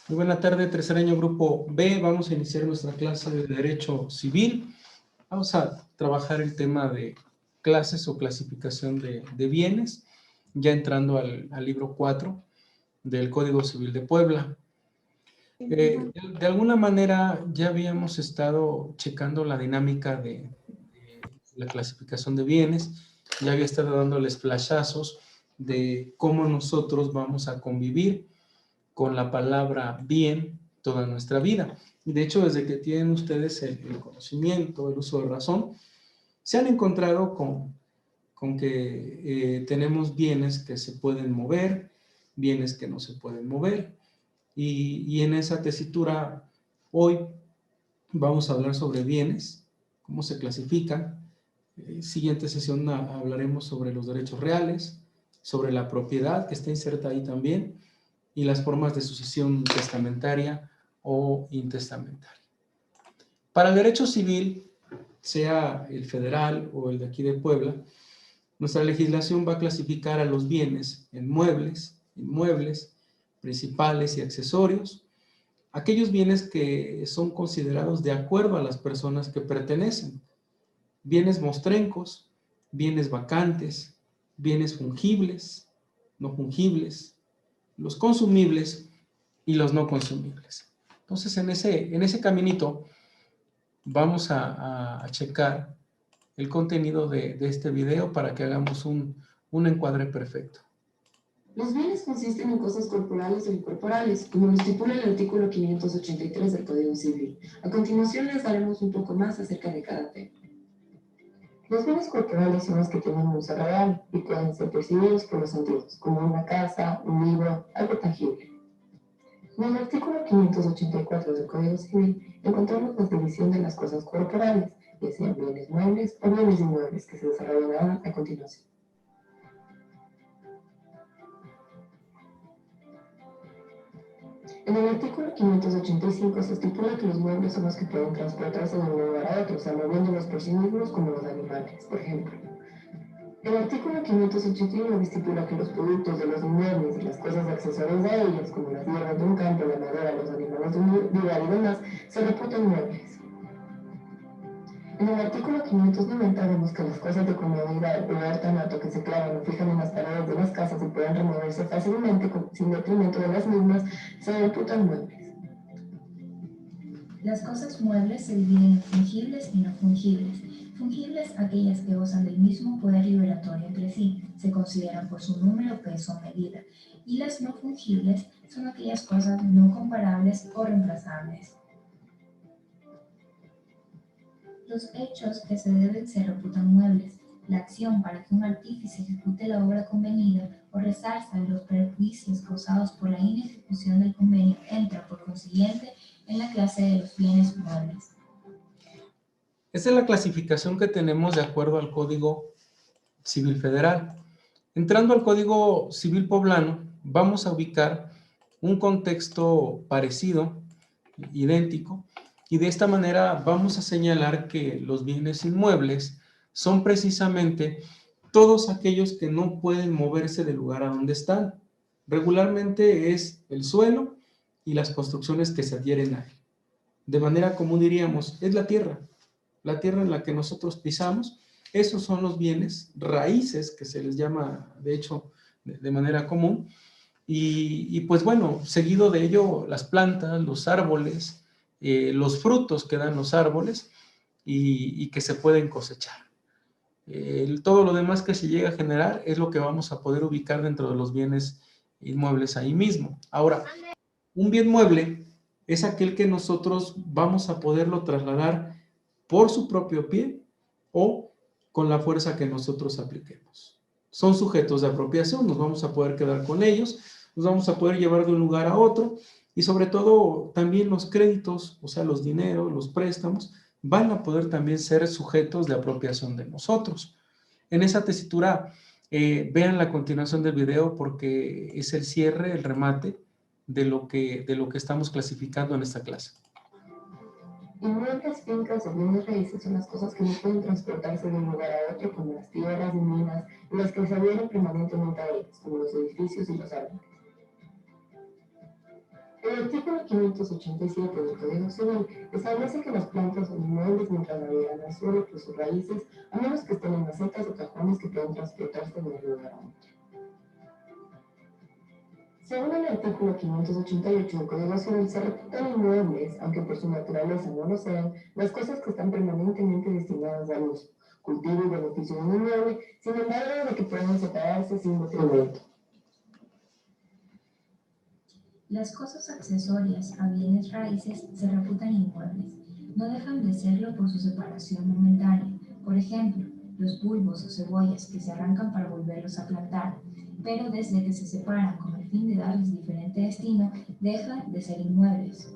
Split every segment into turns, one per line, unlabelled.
Muy buena tarde, tercer año grupo B. Vamos a iniciar nuestra clase de Derecho Civil. Vamos a trabajar el tema de clases o clasificación de bienes, ya entrando al libro 4 del Código Civil de Puebla. De alguna manera ya habíamos estado checando la dinámica de la clasificación de bienes, ya había estado dándoles flashazos de cómo nosotros vamos a convivir con la palabra bien toda nuestra vida. Y de hecho, desde que tienen ustedes el conocimiento, el uso de razón, se han encontrado con que tenemos bienes que se pueden mover, bienes que no se pueden mover. Y en esa tesitura, hoy vamos a hablar sobre bienes, cómo se clasifican. Siguiente sesión hablaremos sobre los derechos reales, sobre la propiedad que está inserta ahí también, y las formas de sucesión testamentaria o intestamentaria. Para el derecho civil, sea el federal o el de aquí de Puebla, nuestra legislación va a clasificar a los bienes en muebles, inmuebles, principales y accesorios, aquellos bienes que son considerados de acuerdo a las personas que pertenecen, bienes mostrencos, bienes vacantes, bienes fungibles, no fungibles, los consumibles y los no consumibles. Entonces, en ese caminito vamos a checar el contenido de este video para que hagamos un encuadre perfecto.
Los bienes consisten en cosas corporales o incorporales, como lo estipula el artículo 583 del Código Civil. A continuación les daremos un poco más acerca de cada tema. Los bienes corporales son los que tienen un uso real y pueden ser percibidos por los sentidos, como una casa, un libro, algo tangible. En el artículo 584 del Código Civil encontramos la división de las cosas corporales, ya sean bienes muebles o bienes inmuebles, que se desarrollarán a continuación. En el artículo 585 se estipula que los muebles son los que pueden transportarse de un lugar a otro, o sea, moviéndolos por sí mismos como los animales, por ejemplo. El artículo 581 estipula que los productos de los inmuebles y las cosas accesorias a ellos, como las hierbas de un campo, la madera, los animales de un lugar y demás, se reputan muebles. En el artículo 590 vemos que las cosas de comodidad o ornato que se clavan o fijan en las paredes de las casas y pueden removerse fácilmente sin detrimento de las mismas, se reputan muebles.
Las cosas muebles se dividen en fungibles y no fungibles. Fungibles, aquellas que gozan del mismo poder liberatorio entre sí, se consideran por su número, peso o medida. Y las no fungibles son aquellas cosas no comparables o reemplazables. Los hechos que se deben se reputan muebles. La acción para que un artífice ejecute la obra convenida o resarza de los perjuicios causados por la inejecución del convenio entra, por consiguiente, en la clase de los bienes muebles.
Esta es la clasificación que tenemos de acuerdo al Código Civil Federal. Entrando al Código Civil Poblano, vamos a ubicar un contexto parecido, idéntico, y de esta manera vamos a señalar que los bienes inmuebles son precisamente todos aquellos que no pueden moverse del lugar a donde están. Regularmente es el suelo y las construcciones que se adhieren a él. De manera común diríamos, es la tierra en la que nosotros pisamos. Esos son los bienes raíces, que se les llama, de hecho, de manera común. Y pues bueno, seguido de ello, las plantas, los árboles, los frutos que dan los árboles y que se pueden cosechar. Todo lo demás que se llega a generar es lo que vamos a poder ubicar dentro de los bienes inmuebles ahí mismo. Ahora, un bien mueble es aquel que nosotros vamos a poderlo trasladar por su propio pie o con la fuerza que nosotros apliquemos. Son sujetos de apropiación, nos vamos a poder quedar con ellos, nos vamos a poder llevar de un lugar a otro y sobre todo también los créditos, o sea, los dineros, los préstamos, van a poder también ser sujetos de apropiación de nosotros. En esa tesitura, vean la continuación del video porque es el cierre, el remate de lo que estamos clasificando en esta clase.
Inmuebles, fincas o bienes raíces son las cosas que no pueden transportarse de un lugar a otro, como las tierras y minas, y las que se adhieren permanentemente a ellas, como los edificios y los árboles. El artículo 587 del Código Civil establece que las plantas son inmuebles mientras adhieran al suelo por sus raíces, a menos que estén en macetas o cajones que puedan transportarse de un lugar a otro. Según el artículo 588 del Código Civil, se reputan inmuebles, aunque por su naturaleza no lo sean, las cosas que están permanentemente destinadas al uso, cultivo y beneficio de un inmueble, sin embargo, de que puedan separarse sin detrimento.
Las cosas accesorias a bienes raíces se reputan inmuebles. No dejan de serlo por su separación momentánea. Por ejemplo, los bulbos o cebollas que se arrancan para volverlos a plantar, pero desde que se separan con el fin de darles diferente destino, dejan de ser inmuebles.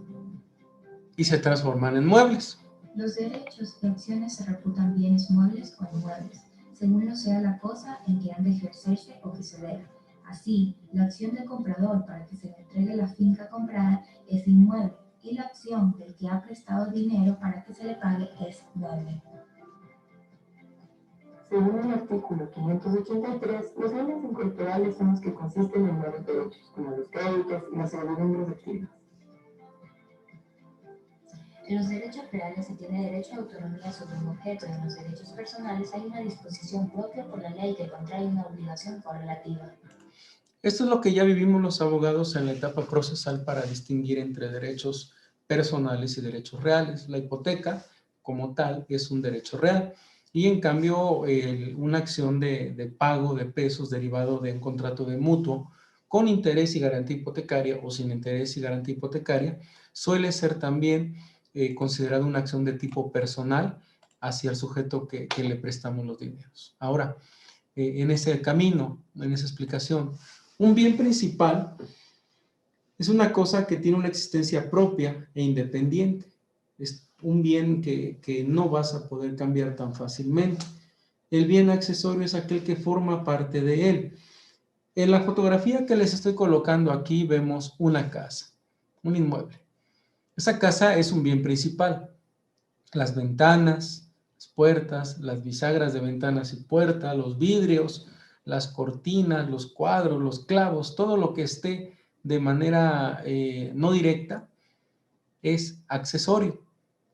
Y se transforman en muebles.
Los derechos y acciones se reputan bienes muebles o inmuebles, según lo sea la cosa en que han de ejercerse o que se deba. Así, la acción del comprador para que se le entregue la finca comprada es inmueble y la acción del que ha prestado dinero para que se le pague es mueble.
Según el artículo 583, los bienes incorporables son los que consisten en nuevos derechos, como los créditos y las servidumbres activas.
En los derechos reales se tiene derecho a autonomía sobre un objeto y en los derechos personales hay una disposición propia por la ley que contrae una obligación correlativa.
Esto es lo que ya vivimos los abogados en la etapa procesal para distinguir entre derechos personales y derechos reales. La hipoteca, como tal, es un derecho real y en cambio una acción de pago de pesos derivado de un contrato de mutuo con interés y garantía hipotecaria o sin interés y garantía hipotecaria suele ser también considerado una acción de tipo personal hacia el sujeto que le prestamos los dineros. Ahora, en ese camino, en esa explicación, un bien principal es una cosa que tiene una existencia propia e independiente. Es un bien que no vas a poder cambiar tan fácilmente. El bien accesorio es aquel que forma parte de él. En la fotografía que les estoy colocando aquí vemos una casa, un inmueble. Esa casa es un bien principal. Las ventanas, las puertas, las bisagras de ventanas y puertas, los vidrios, las cortinas, los cuadros, los clavos, todo lo que esté de manera no directa es accesorio.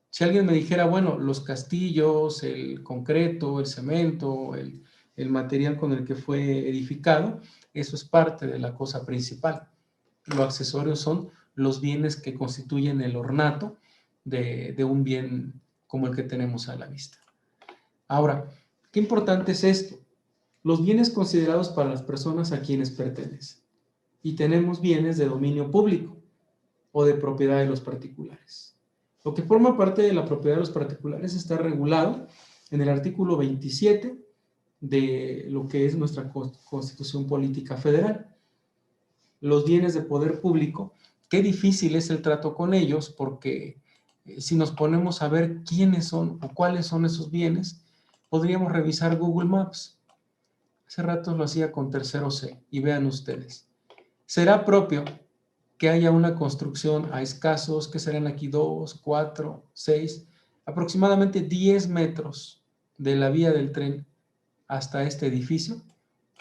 Si alguien me dijera, bueno, los castillos, el concreto, el cemento, el material con el que fue edificado, eso es parte de la cosa principal. Lo accesorio son los bienes que constituyen el ornato de un bien como el que tenemos a la vista. Ahora, qué importante es esto. Los bienes considerados para las personas a quienes pertenecen. Y tenemos bienes de dominio público o de propiedad de los particulares. Lo que forma parte de la propiedad de los particulares está regulado en el artículo 27 de lo que es nuestra Constitución Política Federal. Los bienes de poder público, qué difícil es el trato con ellos porque si nos ponemos a ver quiénes son o cuáles son esos bienes, podríamos revisar Google Maps. Hace rato lo hacía con tercero C y vean ustedes. Será propio que haya una construcción a escasos, que serán aquí 2, 4, 6, aproximadamente 10 metros de la vía del tren hasta este edificio,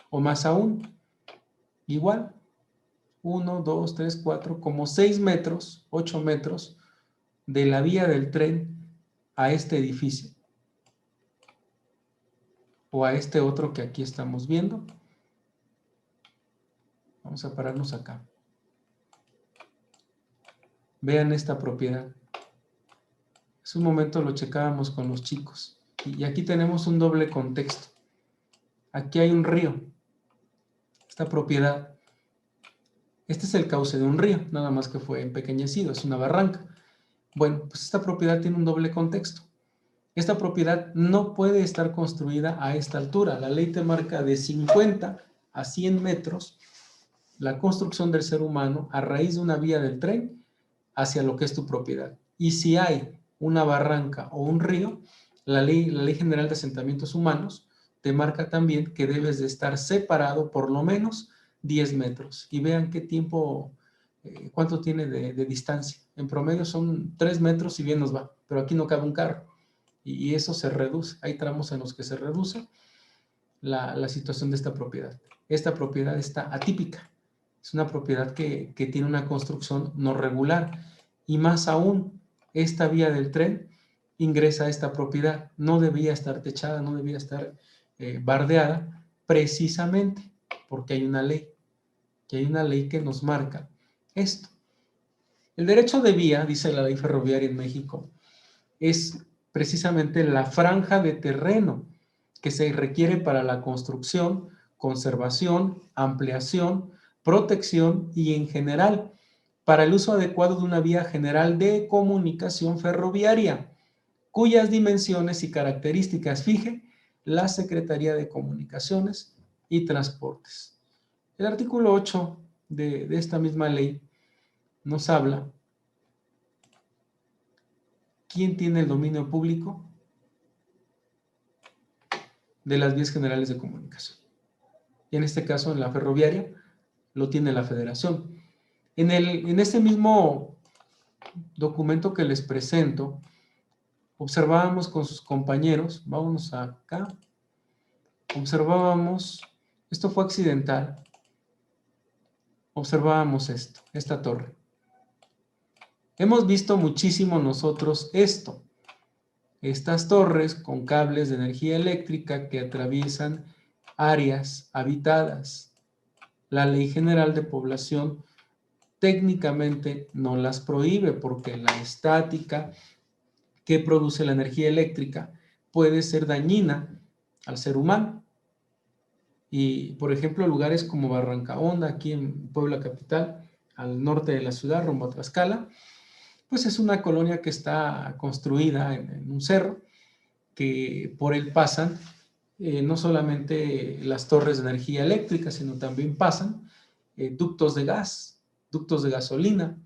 o más aún, igual, 1, 2, 3, 4, como 6 metros, 8 metros de la vía del tren a este edificio, o a este otro que aquí estamos viendo. Vamos a pararnos acá. Vean esta propiedad. Hace un momento lo checábamos con los chicos. Y aquí tenemos un doble contexto. Aquí hay un río. Esta propiedad. Este es el cauce de un río, nada más que fue empequeñecido, es una barranca. Bueno, pues esta propiedad tiene un doble contexto. Esta propiedad no puede estar construida a esta altura. La ley te marca de 50 a 100 metros la construcción del ser humano a raíz de una vía del tren hacia lo que es tu propiedad. Y si hay una barranca o un río, la ley General de Asentamientos Humanos te marca también que debes de estar separado por lo menos 10 metros. Y vean qué tiempo, cuánto tiene de distancia. En promedio son 3 metros si bien nos va, pero aquí no cabe un carro. Y eso se reduce. Hay tramos en los que se reduce la situación de esta propiedad. Esta propiedad está atípica. Es una propiedad que tiene una construcción no regular. Y más aún, esta vía del tren ingresa a esta propiedad. No debía estar techada, no debía estar bardeada, precisamente porque hay una ley. Que hay una ley que nos marca esto. El derecho de vía, dice la ley ferroviaria en México, es precisamente la franja de terreno que se requiere para la construcción, conservación, ampliación, protección y en general para el uso adecuado de una vía general de comunicación ferroviaria, cuyas dimensiones y características fije la Secretaría de Comunicaciones y Transportes. El artículo 8 de esta misma ley nos habla quién tiene el dominio público de las vías generales de comunicación. Y en este caso, en la ferroviaria, lo tiene la Federación. En este mismo documento que les presento, observábamos con sus compañeros, vámonos acá, observábamos, esto fue accidental, observábamos esto, esta torre. Hemos visto muchísimo nosotros esto, estas torres con cables de energía eléctrica que atraviesan áreas habitadas. La Ley General de Población técnicamente no las prohíbe porque la estática que produce la energía eléctrica puede ser dañina al ser humano. Y, por ejemplo, lugares como Barranca Honda, aquí en Puebla capital, al norte de la ciudad, rumbo a Tlaxcala, pues es una colonia que está construida en un cerro, que por él pasan no solamente las torres de energía eléctrica, sino también pasan ductos de gas, ductos de gasolina,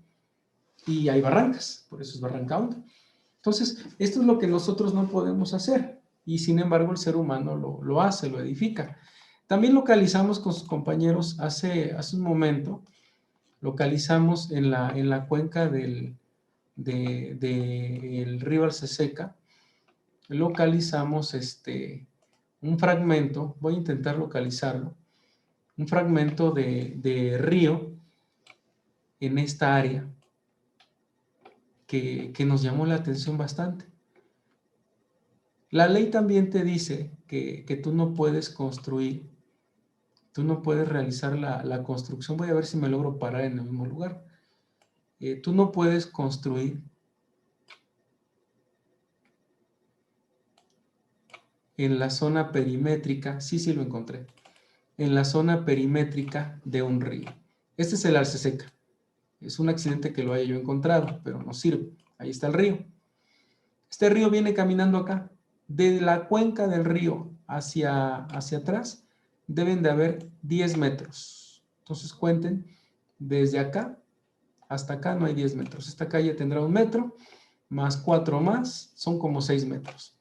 y hay barrancas, por eso es Barranca Honda. Entonces, esto es lo que nosotros no podemos hacer, y sin embargo el ser humano lo hace, lo edifica. También localizamos con sus compañeros hace un momento, localizamos en la cuenca del río Alceseca, localizamos un fragmento, voy a intentar localizarlo, un fragmento de río en esta área que nos llamó la atención bastante. La ley también te dice que tú no puedes construir, tú no puedes realizar la construcción, voy a ver si me logro parar en el mismo lugar. Tú no puedes construir en la zona perimétrica, sí lo encontré, en la zona perimétrica de un río. Este es el Alceseca. Es un accidente que lo haya yo encontrado, pero no sirve. Ahí está el río. Este río viene caminando acá. De la cuenca del río hacia atrás deben de haber 10 metros. Entonces cuenten, desde acá hasta acá no hay 10 metros. Esta calle tendrá 1 metro, más 4 más, son como 6 metros.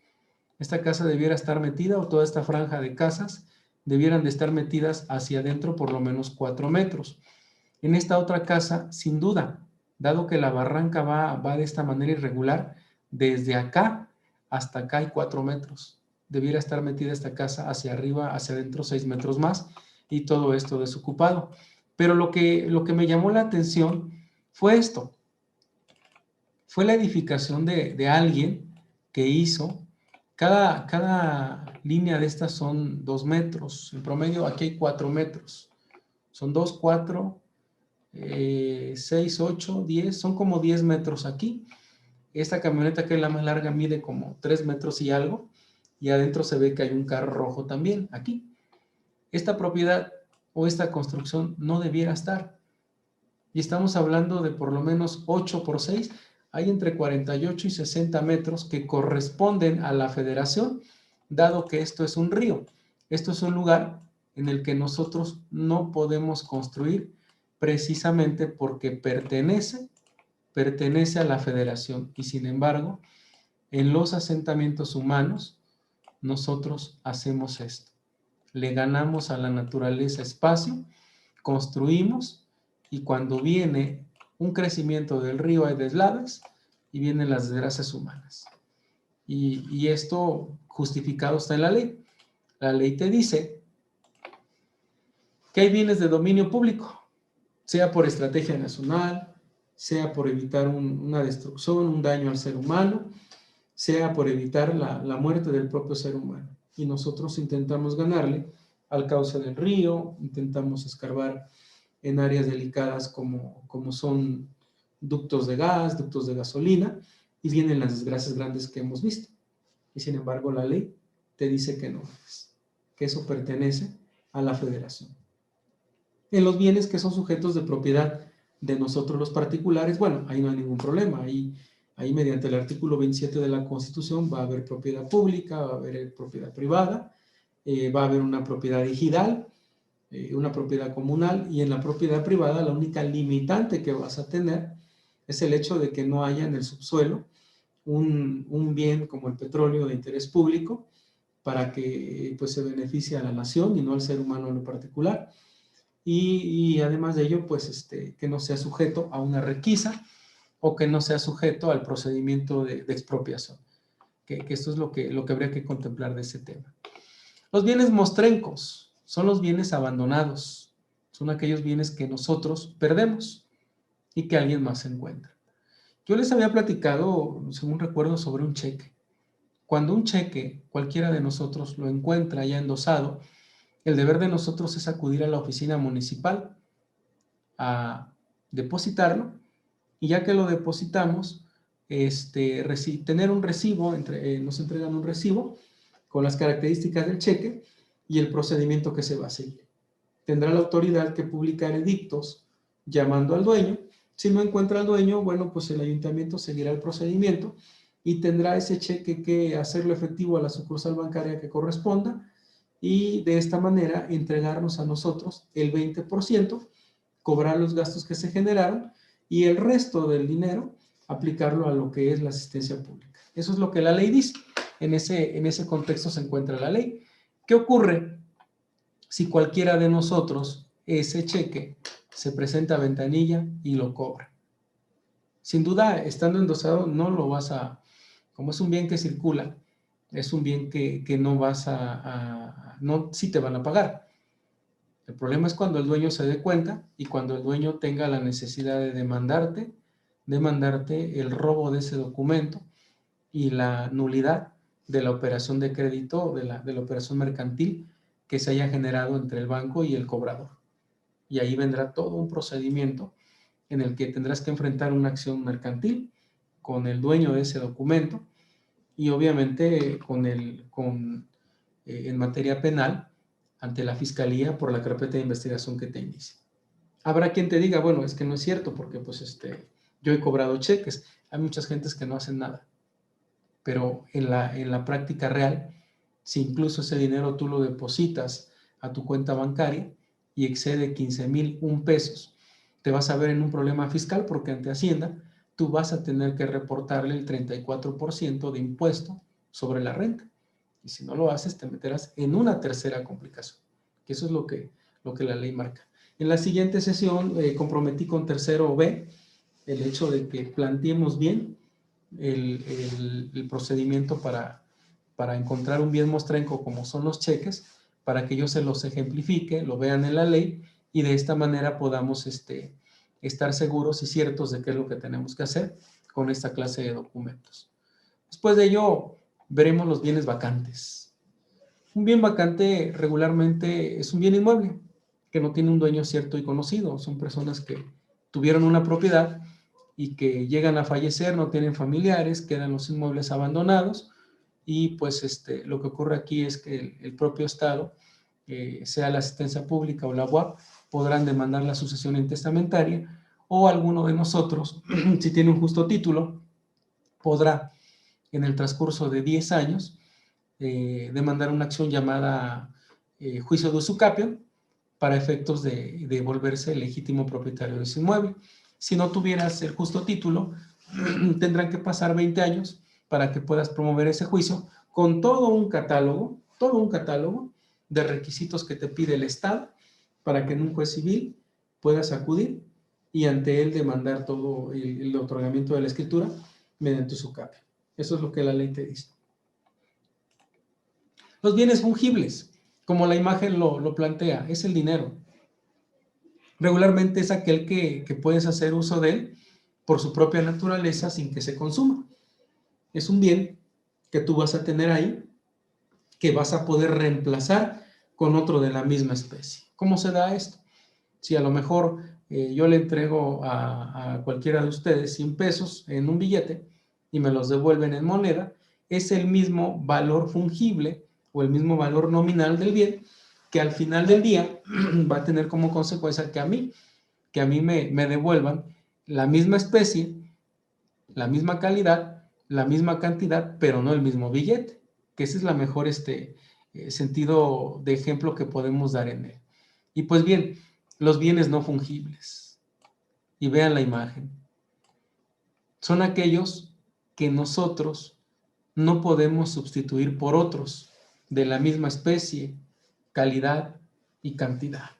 Esta casa debiera estar metida, o toda esta franja de casas debieran de estar metidas hacia adentro por lo menos 4 metros. En esta otra casa, sin duda, dado que la barranca va de esta manera irregular, desde acá hasta acá hay 4 metros. Debiera estar metida esta casa hacia arriba, hacia adentro 6 metros más, y todo esto desocupado. Pero lo que me llamó la atención fue esto. Fue la edificación de alguien que hizo, cada línea de estas son 2 metros. En promedio aquí hay 4 metros. Son 2, 4, 6, 8, 10, son como 10 metros aquí. Esta camioneta, que es la más larga, mide como 3 metros y algo, y adentro se ve que hay un carro rojo también aquí. Esta propiedad o esta construcción no debiera estar, y estamos hablando de por lo menos 8 por 6, hay entre 48 y 60 metros que corresponden a la Federación, dado que esto es un río. Esto es un lugar en el que nosotros no podemos construir, precisamente porque pertenece a la Federación, y sin embargo, en los asentamientos humanos, nosotros hacemos esto. Le ganamos a la naturaleza espacio, construimos, y cuando viene un crecimiento del río hay deslaves y vienen las desgracias humanas. Y esto justificado está en la ley. La ley te dice que hay bienes de dominio público. sea por estrategia nacional, sea por evitar una destrucción, un daño al ser humano, sea por evitar la muerte del propio ser humano. Y nosotros intentamos ganarle al cauce del río, intentamos escarbar en áreas delicadas como son ductos de gas, ductos de gasolina, y vienen las desgracias grandes que hemos visto. Y sin embargo la ley te dice que no es, que eso pertenece a la federación. En los bienes que son sujetos de propiedad de nosotros los particulares, bueno, ahí no hay ningún problema, ahí mediante el artículo 27 de la Constitución va a haber propiedad pública, va a haber propiedad privada, va a haber una propiedad ejidal, una propiedad comunal, y en la propiedad privada la única limitante que vas a tener es el hecho de que no haya en el subsuelo un bien como el petróleo de interés público para que pues, se beneficie a la nación y no al ser humano en lo particular. Y además de ello, pues que no sea sujeto a una requisa o que no sea sujeto al procedimiento de expropiación. Que esto es lo que habría que contemplar de ese tema. Los bienes mostrencos son los bienes abandonados. Son aquellos bienes que nosotros perdemos y que alguien más encuentra. Yo les había platicado, según recuerdo, sobre un cheque. Cuando un cheque, cualquiera de nosotros lo encuentra ya endosado, el deber de nosotros es acudir a la oficina municipal a depositarlo, y ya que lo depositamos, tener un recibo, nos entregan un recibo con las características del cheque y el procedimiento que se va a seguir. Tendrá la autoridad que publicar edictos llamando al dueño. Si no encuentra al dueño, bueno, pues el ayuntamiento seguirá el procedimiento y tendrá ese cheque que hacerlo efectivo a la sucursal bancaria que corresponda, y de esta manera entregarnos a nosotros el 20%, cobrar los gastos que se generaron y el resto del dinero aplicarlo a lo que es la asistencia pública. Eso es lo que la ley dice. En ese contexto se encuentra la ley. ¿Qué ocurre si cualquiera de nosotros ese cheque se presenta a ventanilla y lo cobra? Sin duda, estando endosado, no lo vas a... Como es un bien que circula, es un bien que no vas no, sí te van a pagar. El problema es cuando el dueño se dé cuenta y cuando el dueño tenga la necesidad de demandarte el robo de ese documento y la nulidad de la operación de crédito, de la operación mercantil que se haya generado entre el banco y el cobrador. Y ahí vendrá todo un procedimiento en el que tendrás que enfrentar una acción mercantil con el dueño de ese documento y obviamente en materia penal ante la Fiscalía por la carpeta de investigación que te inicie. Habrá quien te diga, bueno, es que no es cierto porque pues yo he cobrado cheques. Hay muchas gentes que no hacen nada. Pero en la práctica real, si incluso ese dinero tú lo depositas a tu cuenta bancaria y excede 15,001 pesos, te vas a ver en un problema fiscal porque ante Hacienda tú vas a tener que reportarle el 34% de impuesto sobre la renta. Y si no lo haces, te meterás en una tercera complicación, que eso es lo que la ley marca. En la siguiente sesión comprometí con tercero B el hecho de que planteemos bien el procedimiento para encontrar un bien mostrenco como son los cheques, para que yo se los ejemplifique, lo vean en la ley y de esta manera podamos estar seguros y ciertos de qué es lo que tenemos que hacer con esta clase de documentos. Después de ello, veremos los bienes vacantes. Un bien vacante regularmente es un bien inmueble que no tiene un dueño cierto y conocido. Son personas que tuvieron una propiedad y que llegan a fallecer, no tienen familiares, quedan los inmuebles abandonados y pues lo que ocurre aquí es que el propio Estado, sea la asistencia pública o la UAP, podrán demandar la sucesión intestamentaria o alguno de nosotros, si tiene un justo título, podrá en el transcurso de 10 años demandar una acción llamada juicio de usucapión para efectos de volverse legítimo propietario de ese inmueble. Si no tuvieras el justo título, tendrán que pasar 20 años para que puedas promover ese juicio con todo un catálogo de requisitos que te pide el Estado para que en un juez civil puedas acudir y ante él demandar todo el otorgamiento de la escritura mediante usucapio. Eso es lo que la ley te dice. Los bienes fungibles, como la imagen lo plantea, es el dinero. Regularmente es aquel que puedes hacer uso de él por su propia naturaleza sin que se consuma. Es un bien que tú vas a tener ahí, que vas a poder reemplazar con otro de la misma especie. ¿Cómo se da esto? Si a lo mejor yo le entrego a cualquiera de ustedes 100 pesos en un billete y me los devuelven en moneda, es el mismo valor fungible o el mismo valor nominal del bien que al final del día va a tener como consecuencia que a mí me devuelvan la misma especie, la misma calidad, la misma cantidad, pero no el mismo billete, que ese es la mejor sentido de ejemplo que podemos dar en él. Y pues bien, los bienes no fungibles, y vean la imagen, son aquellos que nosotros no podemos sustituir por otros de la misma especie, calidad y cantidad.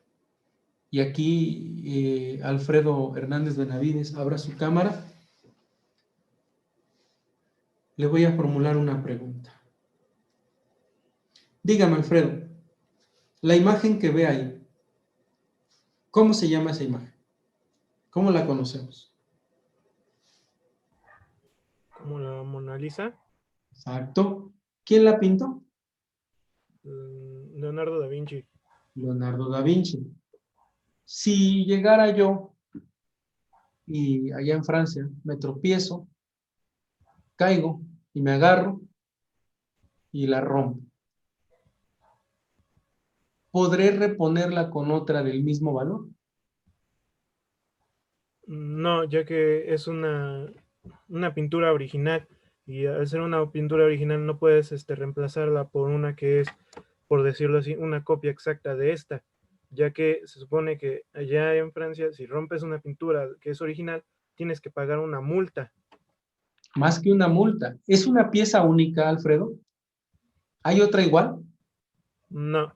Y aquí Alfredo Hernández Benavides abra su cámara. Le voy a formular una pregunta. Dígame, Alfredo, la imagen que ve ahí, ¿cómo se llama esa imagen? ¿Cómo la conocemos?
Como la Mona Lisa.
Exacto. ¿Quién la pintó?
Leonardo da Vinci.
Leonardo da Vinci. Si llegara yo y allá en Francia me tropiezo, caigo y me agarro y la rompo, ¿podré reponerla con otra del mismo valor?
No, ya que es una pintura original y al ser una pintura original no puedes reemplazarla por una que es, por decirlo así, una copia exacta de esta, ya que se supone que allá en Francia si rompes una pintura que es original tienes que pagar una multa.
Más que una multa. ¿Es una pieza única, Alfredo? ¿Hay otra igual?
No,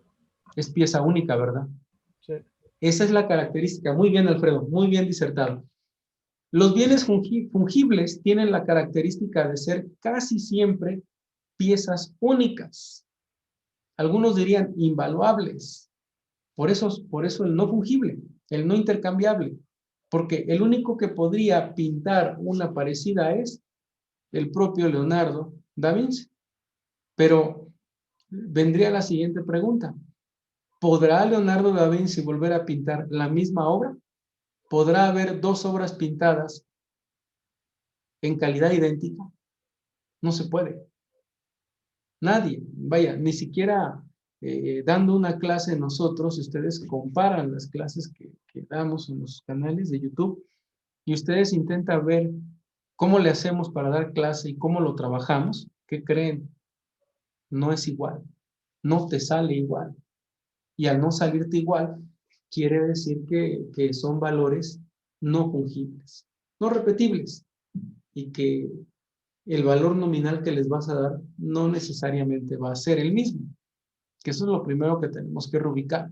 Es pieza única, ¿verdad?
sí.
Esa es la característica. Muy bien, Alfredo, muy bien disertado. Los bienes fungibles tienen la característica de ser casi siempre piezas únicas. Algunos dirían invaluables. Por eso el no fungible, el no intercambiable. Porque el único que podría pintar una parecida es el propio Leonardo da Vinci. Pero vendría la siguiente pregunta. ¿Podrá Leonardo da Vinci volver a pintar la misma obra? ¿Podrá haber dos obras pintadas en calidad idéntica? No se puede. Nadie, vaya, ni siquiera dando una clase nosotros, ustedes comparan las clases que damos en los canales de YouTube y ustedes intentan ver cómo le hacemos para dar clase y cómo lo trabajamos. ¿Qué creen? No es igual, no te sale igual. Y al no salirte igual, quiere decir que son valores no fungibles, no repetibles, y que el valor nominal que les vas a dar no necesariamente va a ser el mismo, que eso es lo primero que tenemos que reubicar.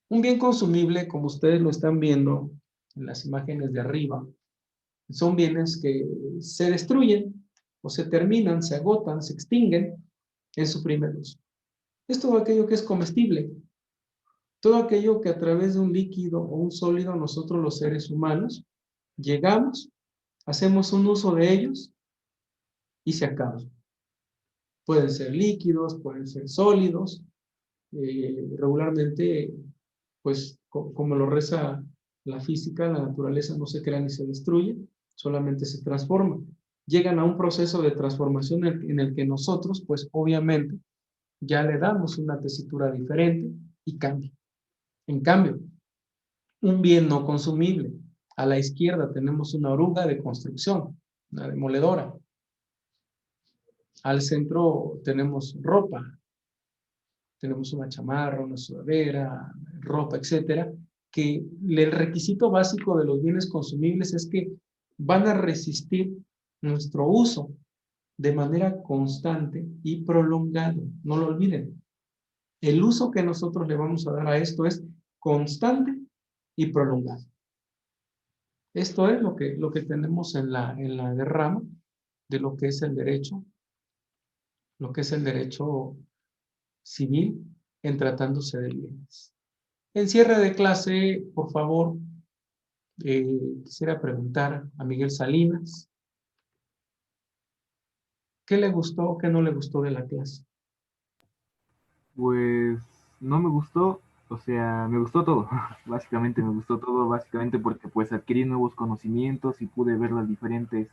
Un bien consumible, como ustedes lo están viendo en las imágenes de arriba, son bienes que se destruyen o se terminan, se agotan, se extinguen en su primer uso. Es todo aquello que es comestible, todo aquello que a través de un líquido o un sólido nosotros los seres humanos llegamos, hacemos un uso de ellos y se acaban. Pueden ser líquidos, pueden ser sólidos, regularmente, pues como lo reza la física, la naturaleza no se crea ni se destruye, solamente se transforma. Llegan a un proceso de transformación en el que nosotros, pues obviamente, ya le damos una tesitura diferente y cambia. En cambio, un bien no consumible. A la izquierda tenemos una oruga de construcción, una demoledora. Al centro tenemos ropa, tenemos una chamarra, una sudadera, ropa, etcétera, que el requisito básico de los bienes consumibles es que van a resistir nuestro uso de manera constante y prolongado. No lo olviden. El uso que nosotros le vamos a dar a esto es constante y prolongado. Esto es lo que tenemos en la derrama de lo que es el derecho, civil en tratándose de bienes. En cierre de clase, por favor, quisiera preguntar a Miguel Salinas, ¿qué le gustó, qué no le gustó de la clase?
Pues no me gustó, o sea, me gustó todo, básicamente me gustó todo, básicamente porque pues adquirí nuevos conocimientos y pude ver las diferentes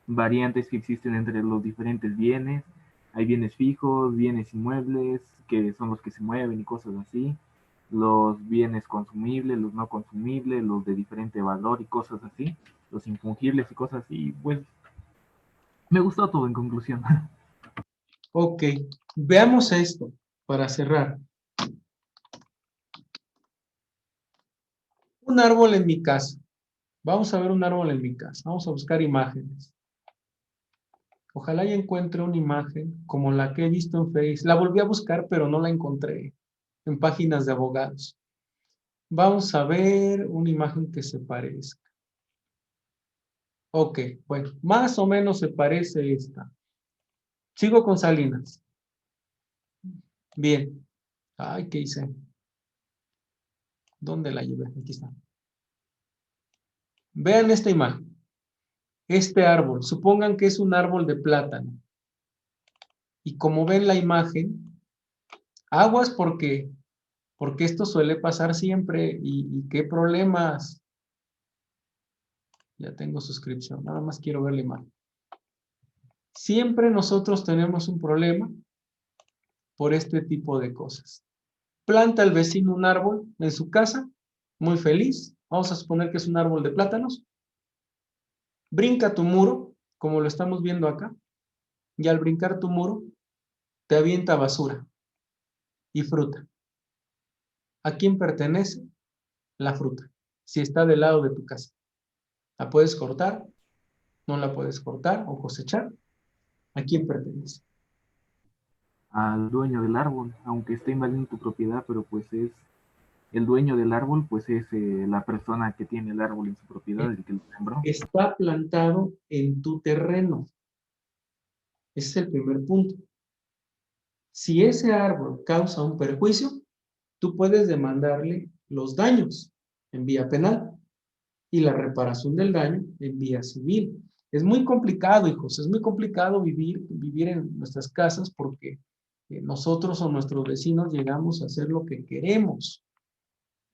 variantes que existen entre los diferentes bienes. Hay bienes fijos, bienes inmuebles, que son los que se mueven y cosas así, los bienes consumibles, los no consumibles, los de diferente valor y cosas así, los infungibles y cosas así, pues me gustó todo en conclusión.
Ok, veamos esto para cerrar. Un árbol en mi casa. Vamos a ver un árbol en mi casa. Vamos a buscar imágenes. Ojalá y encuentre una imagen como la que he visto en Facebook. La volví a buscar, pero no la encontré en páginas de abogados. Vamos a ver una imagen que se parezca. Ok, bueno, más o menos se parece esta. Sigo con Salinas. Bien. Ay, ¿qué hice? ¿Dónde la llevé? Aquí está. Vean esta imagen. Este árbol, supongan que es un árbol de plátano. Y como ven la imagen, aguas porque esto suele pasar siempre. ¿Y qué problemas? Ya tengo suscripción, nada más quiero ver la imagen. Siempre nosotros tenemos un problema por este tipo de cosas. Planta el vecino un árbol en su casa, muy feliz. Vamos a suponer que es un árbol de plátanos. Brinca tu muro, como lo estamos viendo acá, y al brincar tu muro, te avienta basura y fruta. ¿A quién pertenece la fruta? Si está del lado de tu casa. ¿La puedes cortar? ¿No la puedes cortar o cosechar? ¿A quién pertenece?
Al dueño del árbol, aunque esté invadiendo tu propiedad, pero pues es el dueño del árbol, pues es la persona que tiene el árbol en su propiedad, el que lo sembró.
Está plantado en tu terreno. Ese es el primer punto. Si ese árbol causa un perjuicio, tú puedes demandarle los daños en vía penal y la reparación del daño en vía civil. Es muy complicado, hijos, es muy complicado vivir en nuestras casas porque nosotros o nuestros vecinos llegamos a hacer lo que queremos,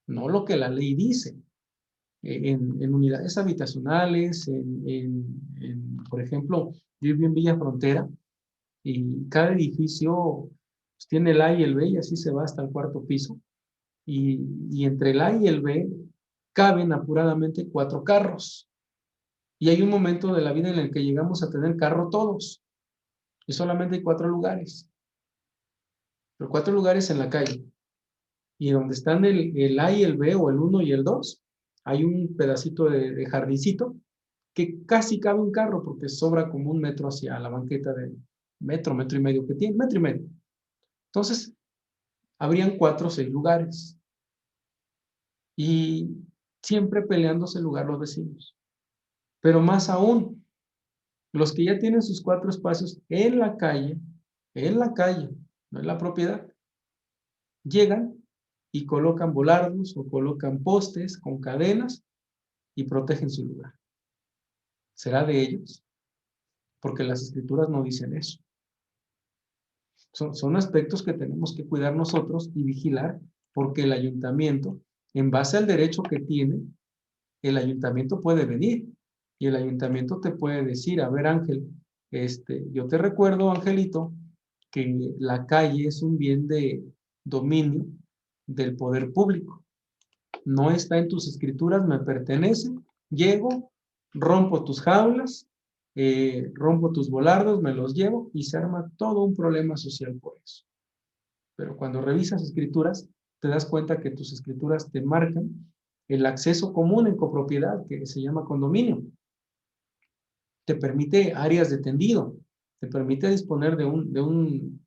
no lo que la ley dice. En unidades habitacionales, por ejemplo, yo vivo en Villa Frontera y cada edificio pues, tiene el A y el B y así se va hasta el cuarto piso. Y entre el A y el B caben apuradamente 4 carros. Y hay un momento de la vida en el que llegamos a tener carro todos. Y solamente hay 4 lugares. Pero 4 lugares en la calle. Y donde están el A y el B o el 1 y el 2, hay un pedacito de jardincito que casi cabe un carro porque sobra como 1 metro hacia la banqueta del metro, metro y medio que tiene, metro y medio. Entonces, habrían 4 o 6 lugares. Y siempre peleándose el lugar los vecinos. Pero más aún, los que ya tienen sus 4 espacios en la calle, no en la propiedad, llegan y colocan volardos o colocan postes con cadenas y protegen su lugar. ¿Será de ellos? Porque las escrituras no dicen eso. Son aspectos que tenemos que cuidar nosotros y vigilar porque el ayuntamiento, en base al derecho que tiene, el ayuntamiento puede venir y el ayuntamiento te puede decir, a ver Ángel, yo te recuerdo, Angelito, que la calle es un bien de dominio del poder público. No está en tus escrituras, me pertenece. Llego, rompo tus jaulas, rompo tus volardos, me los llevo y se arma todo un problema social por eso. Pero cuando revisas escrituras, te das cuenta que tus escrituras te marcan el acceso común en copropiedad, que se llama condominio. Te permite áreas de tendido, te permite disponer de un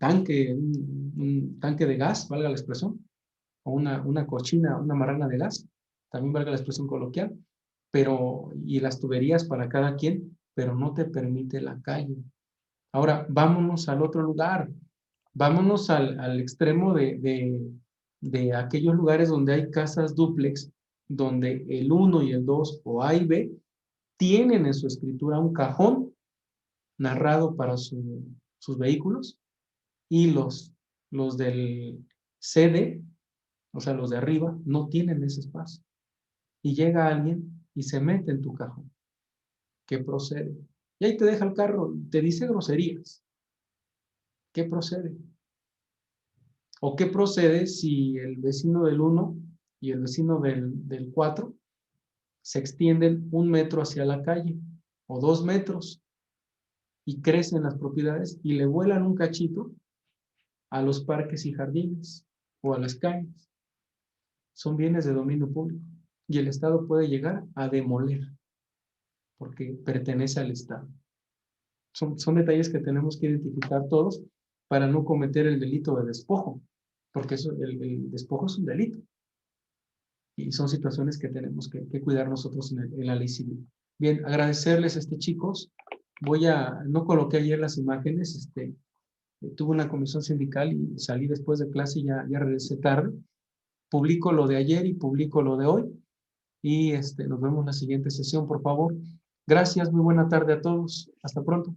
tanque, un tanque de gas, valga la expresión, o una cochina, una marrana de gas, también valga la expresión coloquial, y las tuberías para cada quien, pero no te permite la calle. Ahora, vámonos al otro lugar, vámonos al extremo de aquellos lugares donde hay casas dúplex, donde el 1 y el 2 o A y B tienen en su escritura un cajón narrado para sus vehículos, y los del CD, o sea, los de arriba, no tienen ese espacio. Y llega alguien y se mete en tu cajón. ¿Qué procede? Y ahí te deja el carro, te dice groserías. ¿Qué procede? ¿O qué procede si el vecino del 1 y el vecino del 4 se extienden 1 metro hacia la calle o 2 metros y crecen las propiedades y le vuelan un cachito a los parques y jardines o a las calles? Son bienes de dominio público y el Estado puede llegar a demoler porque pertenece al Estado. Son detalles que tenemos que identificar todos para no cometer el delito de despojo, porque el despojo es un delito y son situaciones que tenemos que cuidar nosotros en la ley civil. Bien, agradecerles, chicos. No coloqué ayer las imágenes, tuve una comisión sindical y salí después de clase y ya regresé tarde. Publico lo de ayer y publico lo de hoy y nos vemos en la siguiente sesión, por favor. Gracias, muy buena tarde a todos. Hasta pronto.